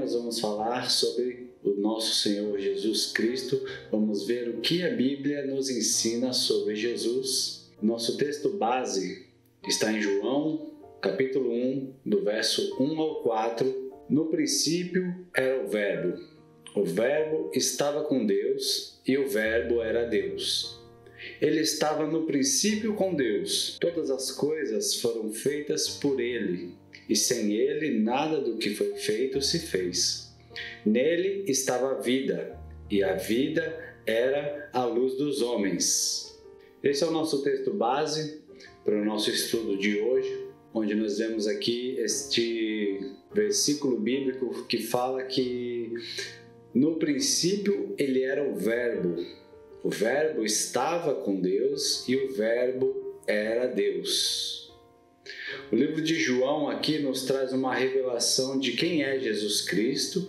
nós vamos falar sobre o nosso Senhor Jesus Cristo. Vamos ver o que a Bíblia nos ensina sobre Jesus. Nosso texto base está em João, capítulo 1, do verso 1 ao 4. No princípio era o Verbo. O Verbo estava com Deus e o Verbo era Deus. Ele estava no princípio com Deus. Todas as coisas foram feitas por Ele, e sem Ele nada do que foi feito se fez. Nele estava a vida, e a vida era a luz dos homens. Esse é o nosso texto base para o nosso estudo de hoje, onde nós vemos aqui este versículo bíblico que fala que no princípio ele era o Verbo. O Verbo estava com Deus e o Verbo era Deus. O livro de João aqui nos traz uma revelação de quem é Jesus Cristo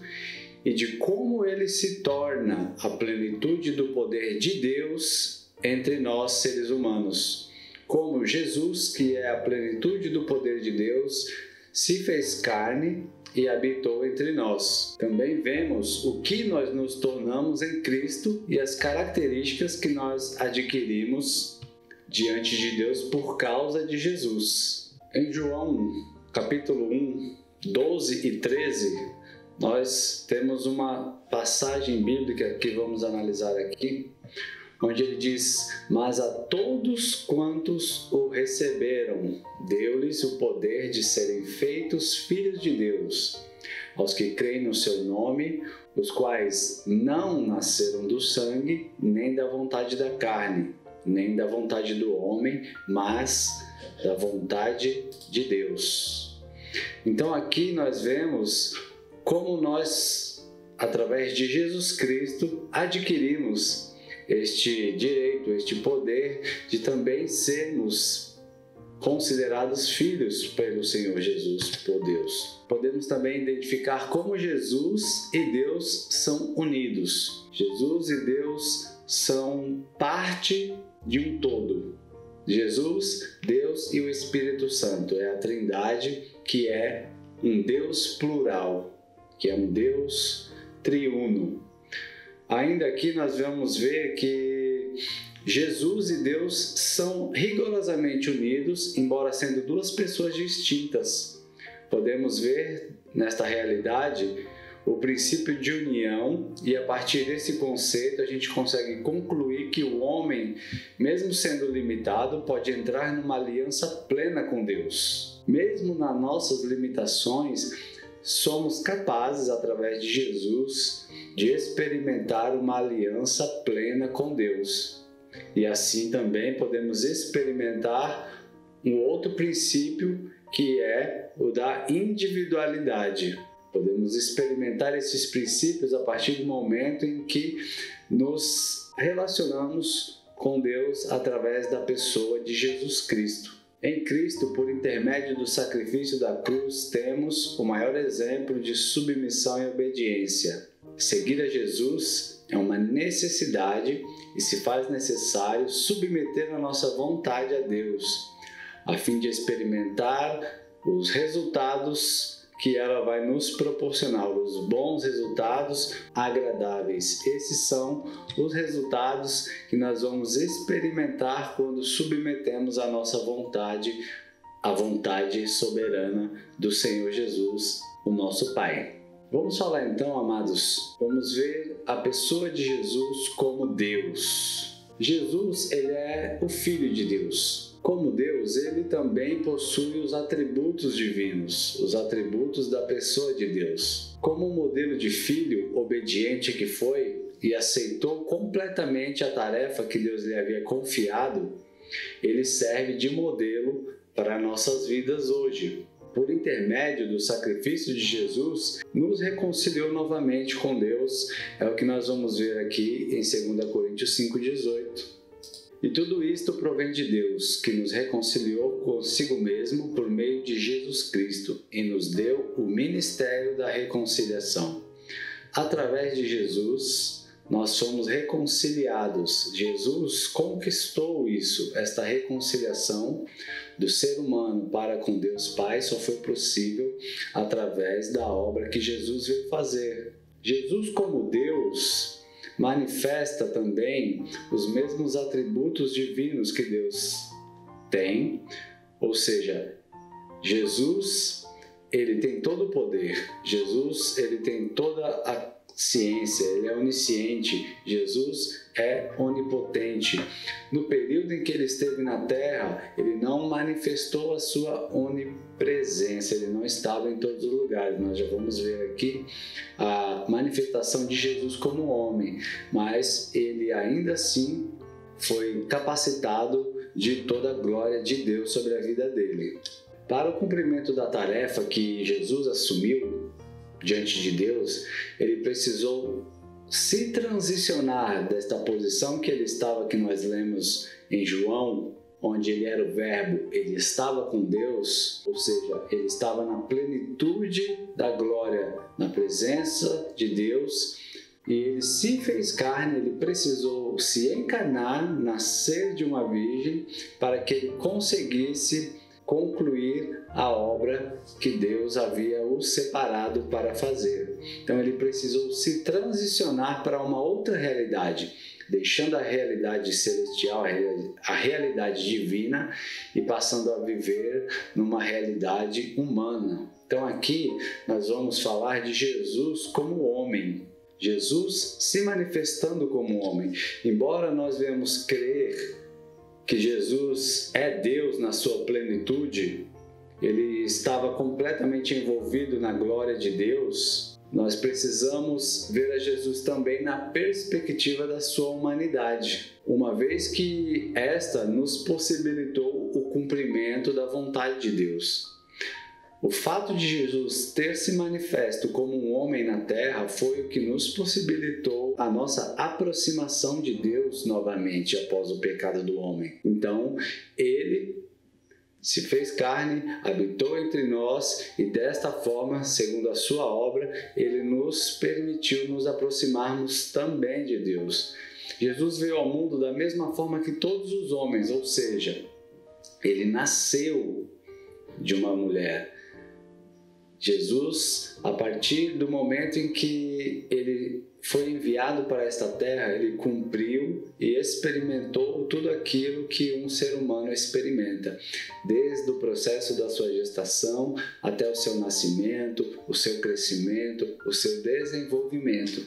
e de como ele se torna a plenitude do poder de Deus entre nós seres humanos. Como Jesus, que é a plenitude do poder de Deus, se fez carne e habitou entre nós. Também vemos o que nós nos tornamos em Cristo e as características que nós adquirimos diante de Deus por causa de Jesus. Em João, capítulo 1, 12 e 13, nós temos uma passagem bíblica que vamos analisar aqui, onde ele diz: mas a todos quantos o receberam, deu-lhes o poder de serem feitos filhos de Deus, aos que creem no seu nome, os quais não nasceram do sangue, nem da vontade da carne, nem da vontade do homem, mas da vontade de Deus. Então aqui nós vemos como nós, através de Jesus Cristo, adquirimos este direito, este poder de também sermos considerados filhos pelo Senhor Jesus, por Deus. Podemos também identificar como Jesus e Deus são unidos. Jesus e Deus são parte de um todo. Jesus, Deus e o Espírito Santo é a Trindade, que é um Deus plural, que é um Deus triuno. Ainda aqui nós vamos ver que Jesus e Deus são rigorosamente unidos, embora sendo duas pessoas distintas. Podemos ver nesta realidade o princípio de união, e a partir desse conceito a gente consegue concluir que o homem, mesmo sendo limitado, pode entrar numa aliança plena com Deus. Mesmo nas nossas limitações, somos capazes, através de Jesus, de experimentar uma aliança plena com Deus. E assim também podemos experimentar um outro princípio, que é o da individualidade. Podemos experimentar esses princípios a partir do momento em que nos relacionamos com Deus através da pessoa de Jesus Cristo. Em Cristo, por intermédio do sacrifício da cruz, temos o maior exemplo de submissão e obediência. Seguir a Jesus é uma necessidade e se faz necessário submeter a nossa vontade a Deus, a fim de experimentar os resultados que ela vai nos proporcionar, os bons resultados agradáveis. Esses são os resultados que nós vamos experimentar quando submetemos a nossa vontade à vontade soberana do Senhor Jesus, o nosso Pai. Vamos falar então, amados, vamos ver a pessoa de Jesus como Deus. Jesus, ele é o Filho de Deus. Como Deus, ele também possui os atributos divinos, os atributos da pessoa de Deus. Como um modelo de filho obediente que foi e aceitou completamente a tarefa que Deus lhe havia confiado, ele serve de modelo para nossas vidas hoje. Por intermédio do sacrifício de Jesus, nos reconciliou novamente com Deus. É o que nós vamos ver aqui em 2 Coríntios 5,18. E tudo isto provém de Deus, que nos reconciliou consigo mesmo por meio de Jesus Cristo e nos deu o ministério da reconciliação. Através de Jesus, nós somos reconciliados. Jesus conquistou isso, esta reconciliação, do ser humano para com Deus Pai só foi possível através da obra que Jesus veio fazer. Jesus, como Deus, manifesta também os mesmos atributos divinos que Deus tem, ou seja, Jesus, ele tem todo o poder, Jesus, ele tem toda a ciência, ele é onisciente, Jesus é onipotente. No período em que ele esteve na terra, ele não manifestou a sua onipresença, ele não estava em todos os lugares. Nós já vamos ver aqui a manifestação de Jesus como homem, mas ele ainda assim foi capacitado de toda a glória de Deus sobre a vida dele. Para o cumprimento da tarefa que Jesus assumiu diante de Deus, ele precisou se transicionar desta posição que ele estava, que nós lemos em João, onde ele era o Verbo, ele estava com Deus, ou seja, ele estava na plenitude da glória, na presença de Deus, e ele se fez carne, ele precisou se encarnar, nascer de uma virgem, para que ele conseguisse concluir a obra que Deus havia o separado para fazer. Então ele precisou se transicionar para uma outra realidade, deixando a realidade celestial, a realidade divina, e passando a viver numa realidade humana. Então aqui nós vamos falar de Jesus como homem, Jesus se manifestando como homem. Embora nós venhamos crer que Jesus é Deus na sua plenitude, ele estava completamente envolvido na glória de Deus, nós precisamos ver a Jesus também na perspectiva da sua humanidade, uma vez que esta nos possibilitou o cumprimento da vontade de Deus. O fato de Jesus ter se manifesto como um homem na terra foi o que nos possibilitou a nossa aproximação de Deus novamente após o pecado do homem. Então, ele se fez carne, habitou entre nós e desta forma, segundo a sua obra, ele nos permitiu nos aproximarmos também de Deus. Jesus veio ao mundo da mesma forma que todos os homens, ou seja, ele nasceu de uma mulher. Jesus, a partir do momento em que ele foi enviado para esta terra, ele cumpriu e experimentou tudo aquilo que um ser humano experimenta, desde o processo da sua gestação até o seu nascimento, o seu crescimento, o seu desenvolvimento.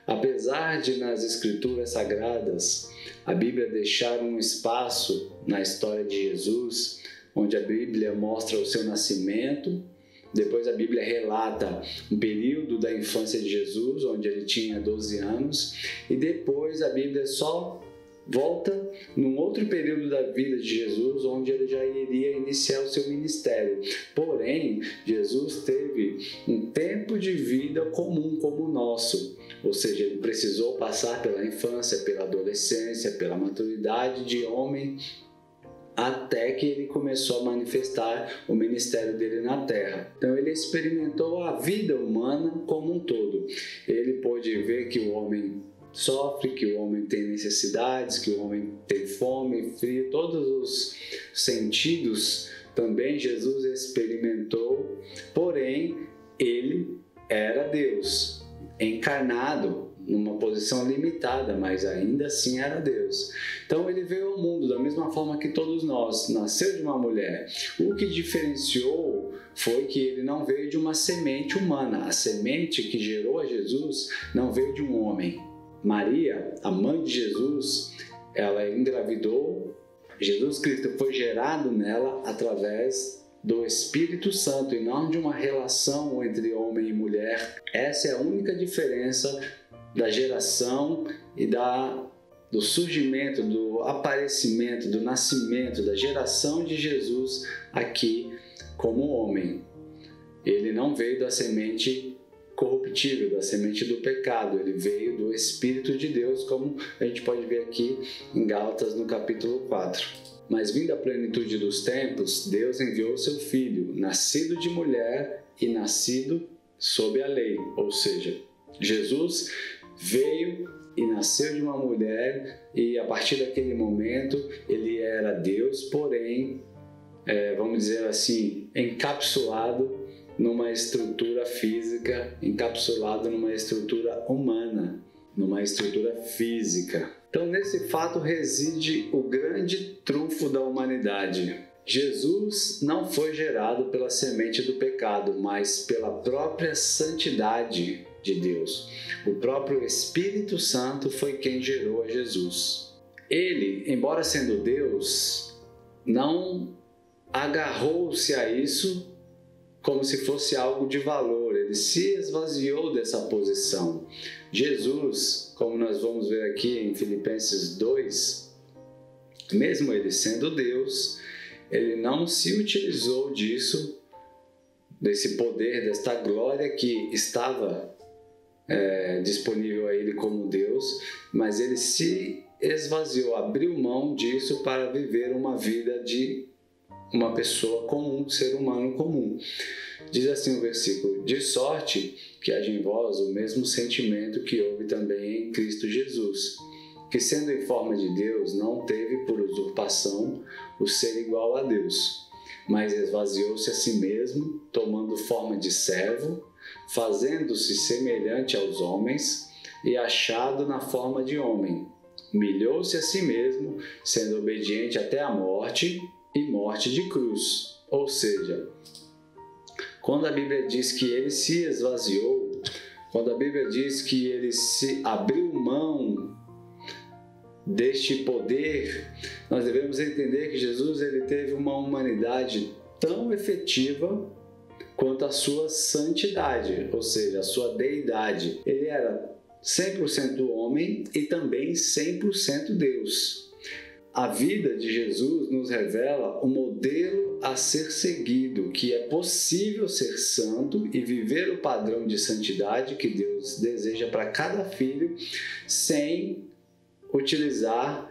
Apesar de nas Escrituras Sagradas a Bíblia deixar um espaço na história de Jesus, onde a Bíblia mostra o seu nascimento, depois a Bíblia relata um período da infância de Jesus, onde ele tinha 12 anos, e depois a Bíblia só volta num outro período da vida de Jesus, onde ele já iria iniciar o seu ministério. Porém, Jesus teve um tempo de vida comum como o nosso, ou seja, ele precisou passar pela infância, pela adolescência, pela maturidade de homem, até que ele começou a manifestar o ministério dele na terra. Então ele experimentou a vida humana como um todo. Ele pôde ver que o homem sofre, que o homem tem necessidades, que o homem tem fome, frio, todos os sentidos também Jesus experimentou, porém ele era Deus, encarnado, numa posição limitada, mas ainda assim era Deus. Então ele veio ao mundo da mesma forma que todos nós, nasceu de uma mulher. O que diferenciou foi que ele não veio de uma semente humana. A semente que gerou a Jesus não veio de um homem. Maria, a mãe de Jesus, ela engravidou. Jesus Cristo foi gerado nela através do Espírito Santo e não de uma relação entre homem e mulher. Essa é a única diferença da geração e do surgimento, do aparecimento, do nascimento, da geração de Jesus aqui como homem. Ele não veio da semente corruptível, da semente do pecado, ele veio do Espírito de Deus, como a gente pode ver aqui em Gálatas no capítulo 4. Mas vindo a plenitude dos tempos, Deus enviou seu Filho, nascido de mulher e nascido sob a lei, ou seja, Jesus veio e nasceu de uma mulher e a partir daquele momento ele era Deus, porém vamos dizer assim, encapsulado numa estrutura física, encapsulado numa estrutura humana, numa estrutura física. Então, nesse fato reside o grande trunfo da humanidade. Jesus não foi gerado pela semente do pecado, mas pela própria santidade de Deus. O próprio Espírito Santo foi quem gerou a Jesus. Ele, embora sendo Deus, não agarrou-se a isso como se fosse algo de valor. Ele se esvaziou dessa posição. Jesus, como nós vamos ver aqui em Filipenses 2, mesmo ele sendo Deus, ele não se utilizou disso, desse poder, desta glória que estava disponível a ele como Deus, mas ele se esvaziou, abriu mão disso para viver uma vida de uma pessoa comum, ser humano comum. Diz assim o versículo: de sorte que haja em vós o mesmo sentimento que houve também em Cristo Jesus, que sendo em forma de Deus, não teve por usurpação o ser igual a Deus, mas esvaziou-se a si mesmo, tomando forma de servo, fazendo-se semelhante aos homens, e achado na forma de homem, humilhou-se a si mesmo, sendo obediente até a morte, e morte de cruz. Ou seja, quando a Bíblia diz que ele se esvaziou, quando a Bíblia diz que ele se abriu mão deste poder, nós devemos entender que Jesus ele teve uma humanidade tão efetiva quanto a sua santidade, ou seja, a sua deidade. Ele era 100% homem e também 100% Deus. A vida de Jesus nos revela o modelo a ser seguido, que é possível ser santo e viver o padrão de santidade que Deus deseja para cada filho, sem utilizar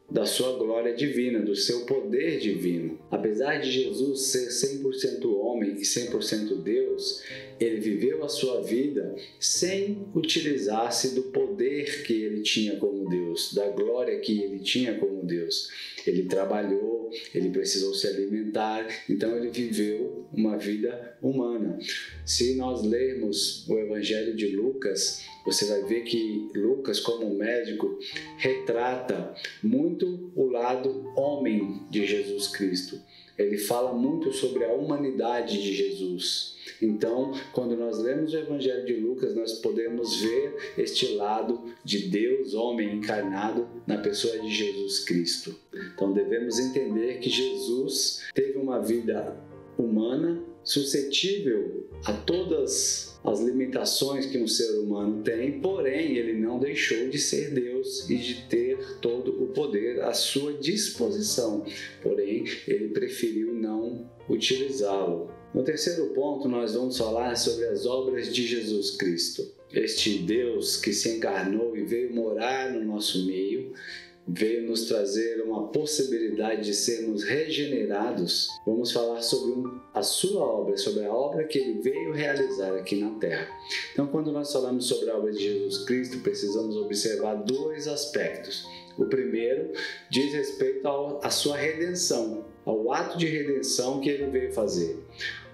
da sua glória divina, do seu poder divino. Apesar de Jesus ser 100% homem e 100% Deus, ele viveu a sua vida sem utilizar-se do poder que ele tinha como Deus, da glória que ele tinha como Deus. Ele trabalhou, ele precisou se alimentar, então ele viveu uma vida humana. Se nós lermos o Evangelho de Lucas, você vai ver que Lucas, como médico, retrata muito o lado homem de Jesus Cristo. Ele fala muito sobre a humanidade de Jesus. Então, quando nós lemos o Evangelho de Lucas, nós podemos ver este lado de Deus, homem encarnado, na pessoa de Jesus Cristo. Então, devemos entender que Jesus teve uma vida humana, suscetível a todas as limitações que um ser humano tem, porém ele não deixou de ser Deus e de ter todo o poder à sua disposição, porém ele preferiu não utilizá-lo. No terceiro ponto, nós vamos falar sobre as obras de Jesus Cristo. Este Deus que se encarnou e veio morar no nosso meio, veio nos trazer uma possibilidade de sermos regenerados. Vamos falar sobre a sua obra, sobre a obra que ele veio realizar aqui na Terra. Então, quando nós falamos sobre a obra de Jesus Cristo, precisamos observar dois aspectos. O primeiro diz respeito à sua redenção, ao ato de redenção que ele veio fazer.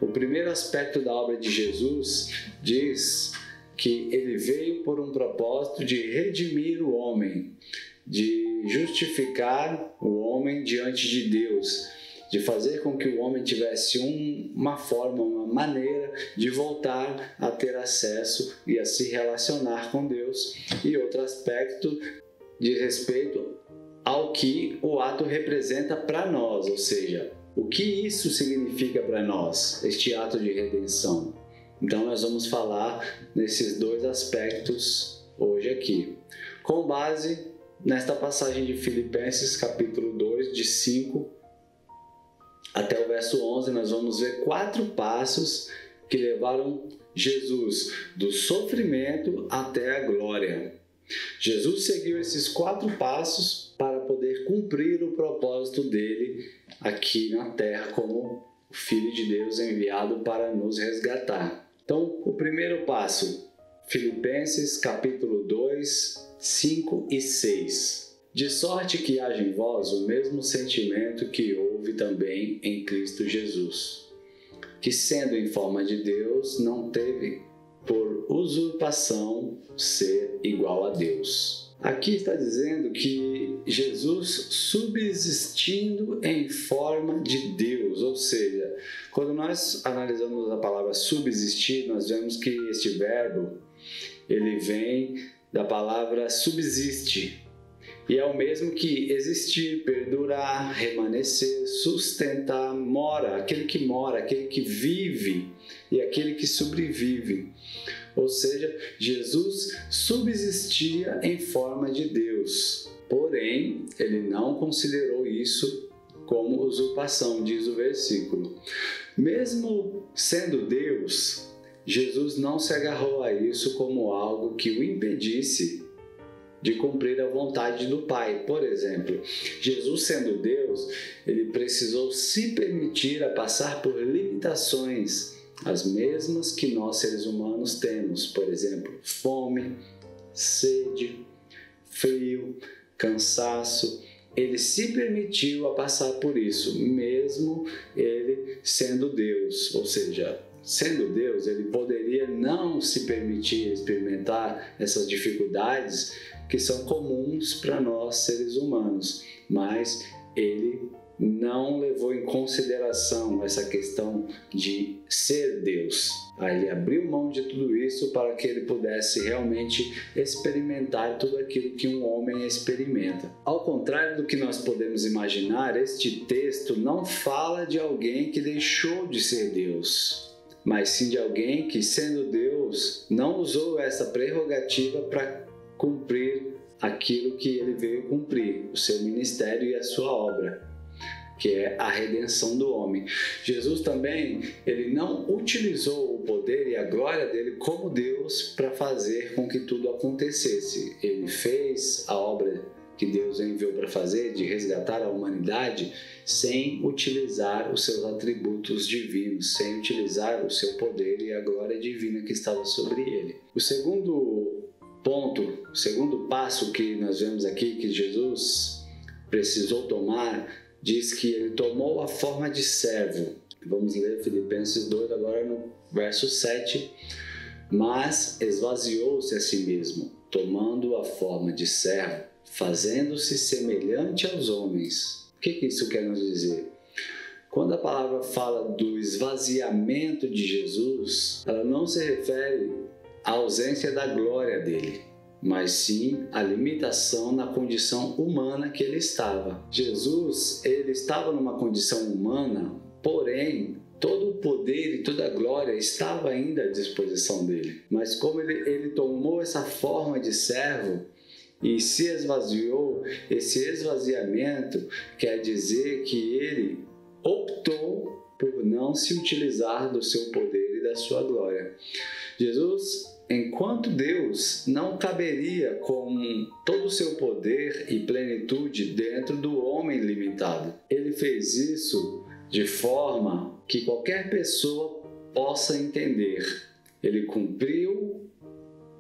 O primeiro aspecto da obra de Jesus diz que ele veio por um propósito de redimir o homem, de justificar o homem diante de Deus, de fazer com que o homem tivesse uma forma, uma maneira de voltar a ter acesso e a se relacionar com Deus. E outro aspecto diz respeito ao que o ato representa para nós, ou seja, o que isso significa para nós, este ato de redenção. Então nós vamos falar nesses dois aspectos hoje aqui, com base nesta passagem de Filipenses capítulo 2, de 5 até o verso 11, nós vamos ver 4 passos que levaram Jesus do sofrimento até a glória. Jesus seguiu esses 4 passos para poder cumprir o propósito dele aqui na terra como o Filho de Deus enviado para nos resgatar. Então, o primeiro passo, Filipenses capítulo 2, 5 e 6. De sorte que haja em vós o mesmo sentimento que houve também em Cristo Jesus, que sendo em forma de Deus, não teve por usurpação ser igual a Deus. Aqui está dizendo que Jesus subsistindo em forma de Deus, ou seja, quando nós analisamos a palavra subsistir, nós vemos que este verbo, ele vem da palavra subsiste, e é o mesmo que existir, perdurar, remanescer, sustentar, mora, aquele que vive e aquele que sobrevive. Ou seja, Jesus subsistia em forma de Deus, porém, ele não considerou isso como usurpação, diz o versículo. Mesmo sendo Deus, Jesus não se agarrou a isso como algo que o impedisse de cumprir a vontade do Pai. Por exemplo, Jesus sendo Deus, ele precisou se permitir a passar por limitações, as mesmas que nós seres humanos temos, por exemplo, fome, sede, frio, cansaço. Ele se permitiu a passar por isso, mesmo ele sendo Deus, ou seja, sendo Deus, ele poderia não se permitir experimentar essas dificuldades que são comuns para nós seres humanos, mas ele não levou em consideração essa questão de ser Deus. Aí ele abriu mão de tudo isso para que ele pudesse realmente experimentar tudo aquilo que um homem experimenta. Ao contrário do que nós podemos imaginar, este texto não fala de alguém que deixou de ser Deus, mas sim de alguém que, sendo Deus, não usou essa prerrogativa para cumprir aquilo que ele veio cumprir, o seu ministério e a sua obra, que é a redenção do homem. Jesus também, ele não utilizou o poder e a glória dele como Deus para fazer com que tudo acontecesse. Ele fez a obra que Deus enviou para fazer, de resgatar a humanidade, sem utilizar os seus atributos divinos, sem utilizar o seu poder e a glória divina que estava sobre ele. O segundo ponto, o segundo passo que nós vemos aqui que Jesus precisou tomar, diz que ele tomou a forma de servo. Vamos ler Filipenses 2 agora no verso 7. Mas esvaziou-se a si mesmo, tomando a forma de servo, fazendo-se semelhante aos homens. O que isso quer nos dizer? Quando a palavra fala do esvaziamento de Jesus, ela não se refere à ausência da glória dele, mas sim a limitação na condição humana que ele estava. Jesus, ele estava numa condição humana, porém, todo o poder e toda a glória estava ainda à disposição dele. Mas como ele tomou essa forma de servo e se esvaziou, esse esvaziamento quer dizer que ele optou por não se utilizar do seu poder e da sua glória. Jesus, enquanto Deus, não caberia com todo o seu poder e plenitude dentro do homem limitado. Ele fez isso de forma que qualquer pessoa possa entender. Ele cumpriu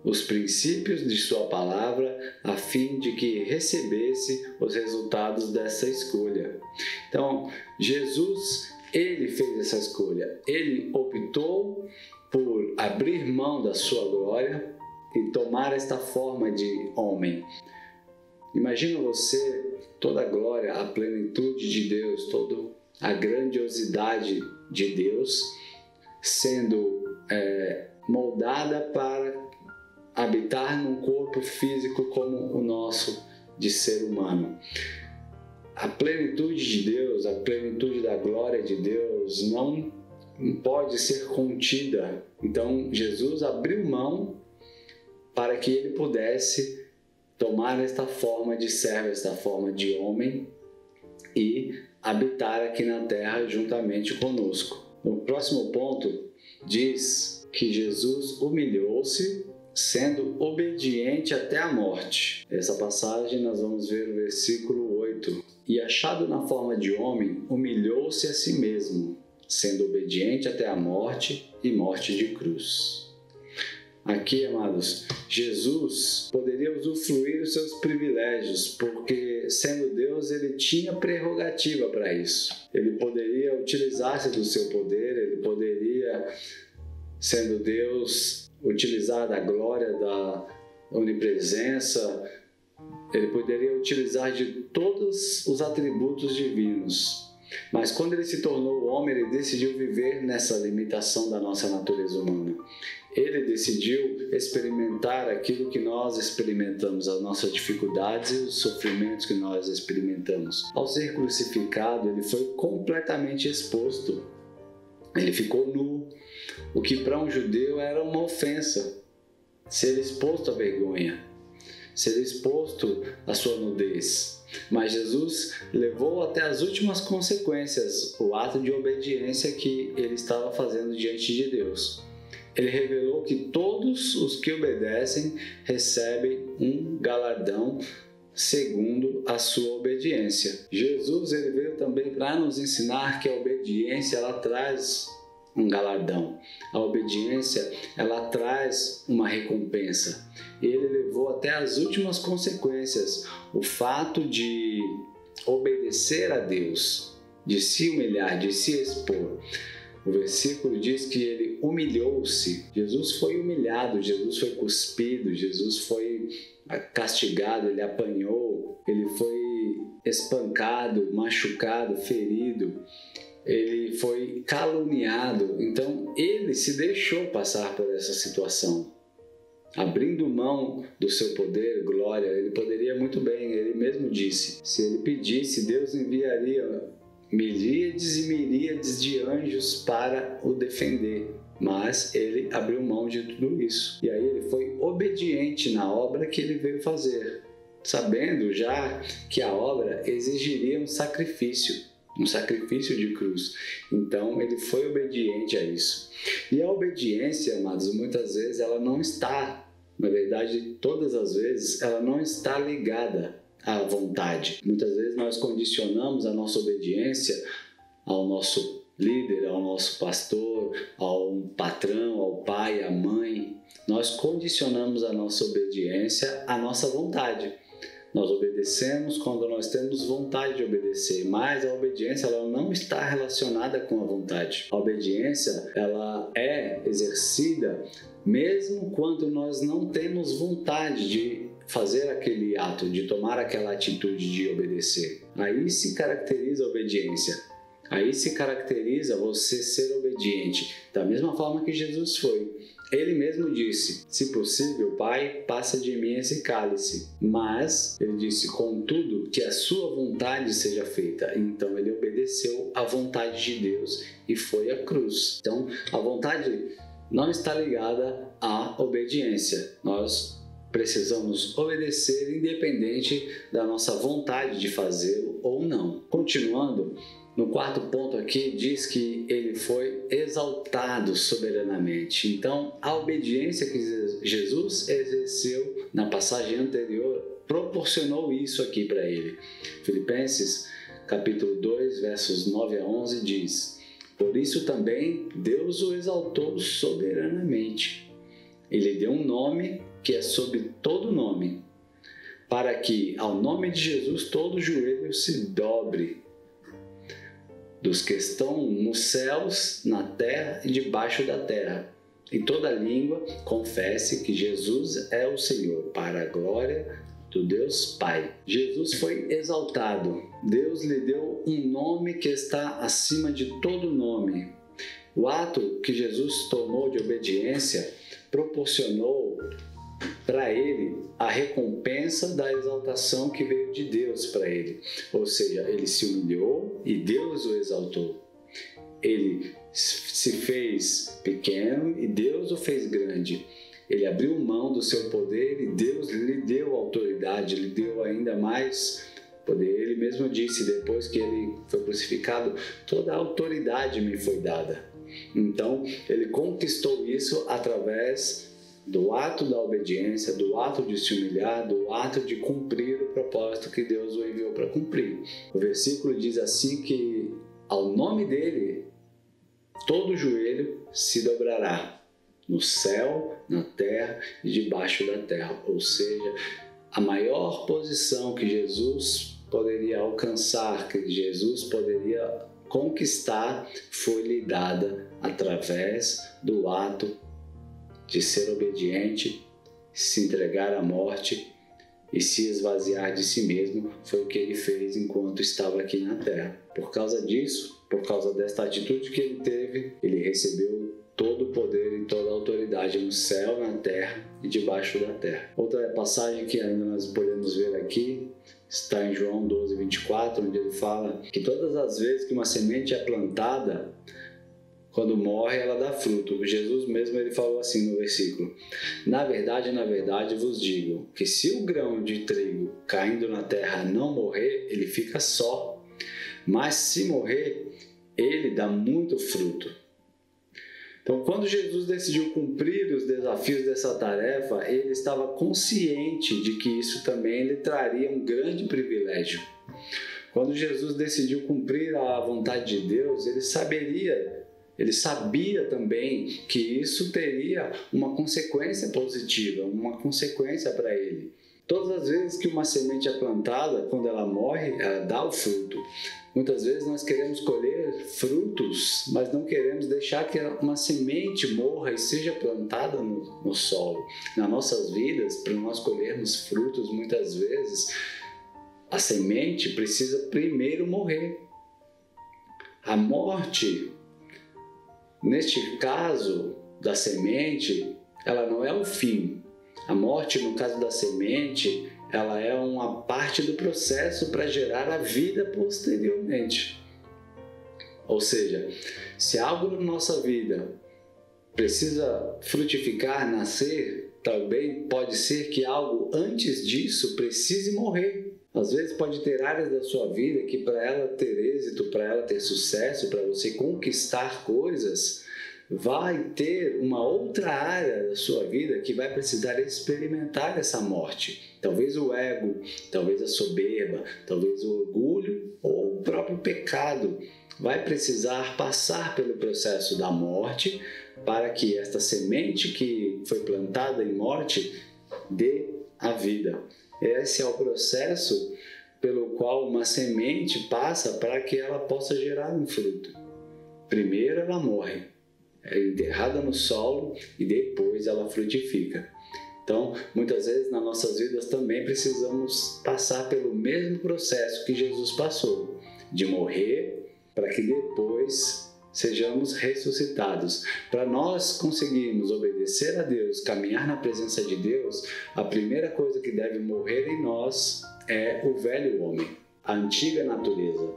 os princípios de sua palavra a fim de que recebesse os resultados dessa escolha. Então, Jesus, ele fez essa escolha. Ele optou por abrir mão da sua glória e tomar esta forma de homem. Imagina você, toda a glória, a plenitude de Deus, toda a grandiosidade de Deus sendo moldada para habitar num corpo físico como o nosso de ser humano. A plenitude de Deus, a plenitude da glória de Deus não pode ser contida. Então Jesus abriu mão para que ele pudesse tomar esta forma de servo, esta forma de homem e habitar aqui na terra juntamente conosco. No próximo ponto diz que Jesus humilhou-se, sendo obediente até a morte. Essa passagem nós vamos ver no versículo 8. E achado na forma de homem, humilhou-se a si mesmo, sendo obediente até a morte e morte de cruz. aqui, amados, Jesus poderia usufruir os seus privilégios, porque sendo Deus, ele tinha prerrogativa para isso. Ele poderia utilizar-se do seu poder, ele poderia, sendo Deus, utilizar da glória, da onipresença, ele poderia utilizar de todos os atributos divinos. Mas quando ele se tornou homem, ele decidiu viver nessa limitação da nossa natureza humana. Ele decidiu experimentar aquilo que nós experimentamos, as nossas dificuldades e os sofrimentos que nós experimentamos. Ao ser crucificado, ele foi completamente exposto. Ele ficou nu, o que para um judeu era uma ofensa. Ser exposto à vergonha, ser exposto à sua nudez. Mas Jesus levou até as últimas consequências o ato de obediência que ele estava fazendo diante de Deus. Ele revelou que todos os que obedecem recebem um galardão segundo a sua obediência. Jesus ele veio também para nos ensinar que a obediência ela traz um galardão. A obediência ela traz uma recompensa. Ele levou até as últimas consequências o fato de obedecer a Deus, de se humilhar, de se expor. O versículo diz que ele humilhou-se. Jesus foi humilhado, Jesus foi cuspido, Jesus foi castigado, ele apanhou, ele foi espancado, machucado, ferido, ele foi caluniado. Então ele se deixou passar por essa situação. Abrindo mão do seu poder, glória, ele poderia muito bem, ele mesmo disse, se ele pedisse, Deus enviaria miríades e miríades de anjos para o defender, mas ele abriu mão de tudo isso. E aí ele foi obediente na obra que ele veio fazer, sabendo já que a obra exigiria um sacrifício de cruz. Então ele foi obediente a isso. E a obediência, amados, muitas vezes ela não está, na verdade, todas as vezes, ela não está ligada à vontade. Muitas vezes nós condicionamos a nossa obediência ao nosso líder, ao nosso pastor, ao patrão, ao pai, à mãe. Nós condicionamos a nossa obediência à nossa vontade. Nós obedecemos quando nós temos vontade de obedecer, mas a obediência ela não está relacionada com a vontade. A obediência ela é exercida mesmo quando nós não temos vontade de fazer aquele ato, de tomar aquela atitude de obedecer. Aí se caracteriza a obediência. Aí se caracteriza você ser obediente, da mesma forma que Jesus foi. Ele mesmo disse, se possível, Pai, passa de mim esse cálice. Mas, ele disse, contudo, que a sua vontade seja feita. Então, ele obedeceu à vontade de Deus e foi à cruz. Então, a vontade não está ligada à obediência. Nós precisamos obedecer independente da nossa vontade de fazê-lo ou não. Continuando, no quarto ponto aqui diz que ele foi exaltado soberanamente. Então, a obediência que Jesus exerceu na passagem anterior proporcionou isso aqui para ele. Filipenses capítulo 2, versos 9 a 11 diz: por isso também Deus o exaltou soberanamente. Ele deu um nome que é sobre todo nome, para que ao nome de Jesus todo joelho se dobre, dos que estão nos céus, na terra e debaixo da terra, e toda língua confesse que Jesus é o Senhor, para a glória do Deus Pai. Jesus foi exaltado. Deus lhe deu um nome que está acima de todo nome. O ato que Jesus tomou de obediência proporcionou para ele a recompensa da exaltação que veio de Deus para ele. Ou seja, ele se humilhou e Deus o exaltou. Ele se fez pequeno e Deus o fez grande. Ele abriu mão do seu poder e Deus lhe deu autoridade, lhe deu ainda mais poder. Ele mesmo disse, depois que ele foi crucificado, toda a autoridade me foi dada. Então, ele conquistou isso através do ato da obediência, do ato de se humilhar, do ato de cumprir o propósito que Deus o enviou para cumprir. O versículo diz assim que ao nome dele todo joelho se dobrará no céu, na terra e debaixo da terra. Ou seja, a maior posição que Jesus poderia alcançar, que Jesus poderia conquistar, foi-lhe dada através do ato de ser obediente, se entregar à morte e se esvaziar de si mesmo. Foi o que ele fez enquanto estava aqui na terra. Por causa disso, por causa desta atitude que ele teve, ele recebeu todo o poder e toda a autoridade no céu, na terra e debaixo da terra. Outra passagem que ainda nós podemos ver aqui está em João 12, 24, onde ele fala que todas as vezes que uma semente é plantada, quando morre, ela dá fruto. Jesus mesmo ele falou assim no versículo: na verdade, vos digo, que se o grão de trigo caindo na terra não morrer, ele fica só. Mas se morrer, ele dá muito fruto. Então, quando Jesus decidiu cumprir os desafios dessa tarefa, ele estava consciente de que isso também lhe traria um grande privilégio. Quando Jesus decidiu cumprir a vontade de Deus, ele sabia também que isso teria uma consequência positiva, uma consequência para ele. Todas as vezes que uma semente é plantada, quando ela morre, ela dá o fruto. Muitas vezes nós queremos colher frutos, mas não queremos deixar que uma semente morra e seja plantada no solo. Nas nossas vidas, para nós colhermos frutos, muitas vezes, a semente precisa primeiro morrer. A morte, neste caso da semente, ela não é o fim. A morte, no caso da semente, ela é uma parte do processo para gerar a vida posteriormente. Ou seja, se algo na nossa vida precisa frutificar, nascer, também pode ser que algo antes disso precise morrer. Às vezes pode ter áreas da sua vida que para ela ter êxito, para ela ter sucesso, para você conquistar coisas, vai ter uma outra área da sua vida que vai precisar experimentar essa morte. Talvez o ego, talvez a soberba, talvez o orgulho ou o próprio pecado vai precisar passar pelo processo da morte para que esta semente que foi plantada em morte dê a vida. Esse é o processo pelo qual uma semente passa para que ela possa gerar um fruto. Primeiro ela morre, é enterrada no solo e depois ela frutifica. Então, muitas vezes nas nossas vidas também precisamos passar pelo mesmo processo que Jesus passou, de morrer para que depois sejamos ressuscitados. Para nós conseguirmos obedecer a Deus, caminhar na presença de Deus, a primeira coisa que deve morrer em nós é o velho homem, a antiga natureza.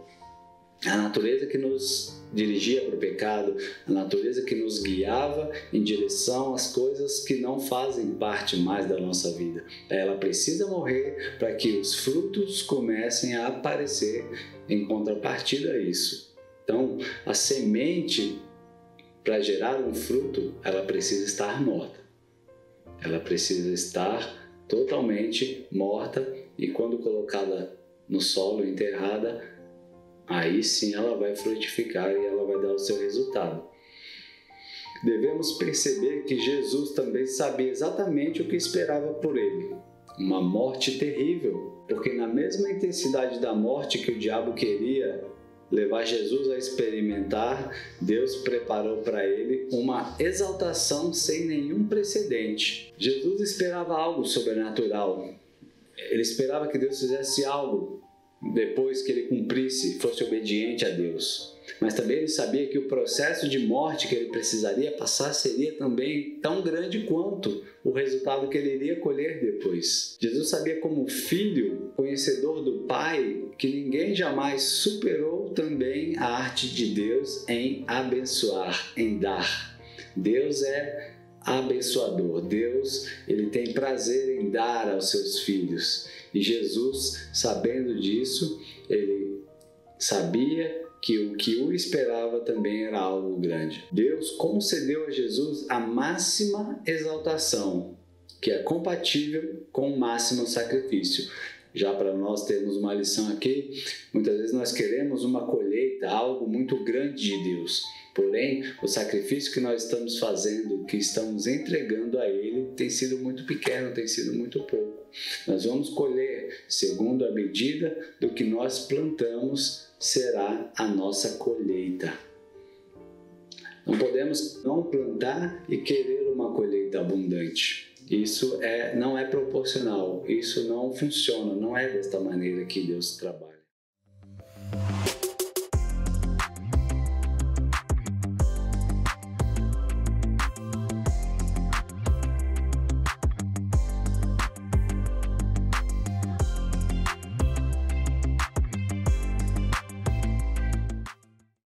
A natureza que nos dirigia para o pecado, a natureza que nos guiava em direção às coisas que não fazem parte mais da nossa vida. Ela precisa morrer para que os frutos comecem a aparecer em contrapartida a isso. Então, a semente, para gerar um fruto, ela precisa estar morta. Ela precisa estar totalmente morta e quando colocada no solo, enterrada, aí sim ela vai frutificar e ela vai dar o seu resultado. Devemos perceber que Jesus também sabia exatamente o que esperava por ele. Uma morte terrível, porque na mesma intensidade da morte que o diabo queria levar Jesus a experimentar, Deus preparou para ele uma exaltação sem nenhum precedente. Jesus esperava algo sobrenatural. Ele esperava que Deus fizesse algo depois que ele cumprisse, fosse obediente a Deus. Mas também ele sabia que o processo de morte que ele precisaria passar seria também tão grande quanto o resultado que ele iria colher depois. Jesus sabia como filho, conhecedor do Pai, que ninguém jamais superou também a arte de Deus em abençoar, em dar. Deus é abençoador. Deus, ele tem prazer em dar aos seus filhos. E Jesus, sabendo disso, ele sabia que o que o esperava também era algo grande. Deus concedeu a Jesus a máxima exaltação, que é compatível com o máximo sacrifício. Já para nós termos uma lição aqui, muitas vezes nós queremos uma colheita, algo muito grande de Deus. Porém, o sacrifício que nós estamos fazendo, que estamos entregando a Ele, tem sido muito pequeno, tem sido muito pouco. Nós vamos colher segundo a medida do que nós plantamos, será a nossa colheita. Não podemos não plantar e querer uma colheita abundante. Isso não é proporcional, isso não funciona, não é desta maneira que Deus trabalha.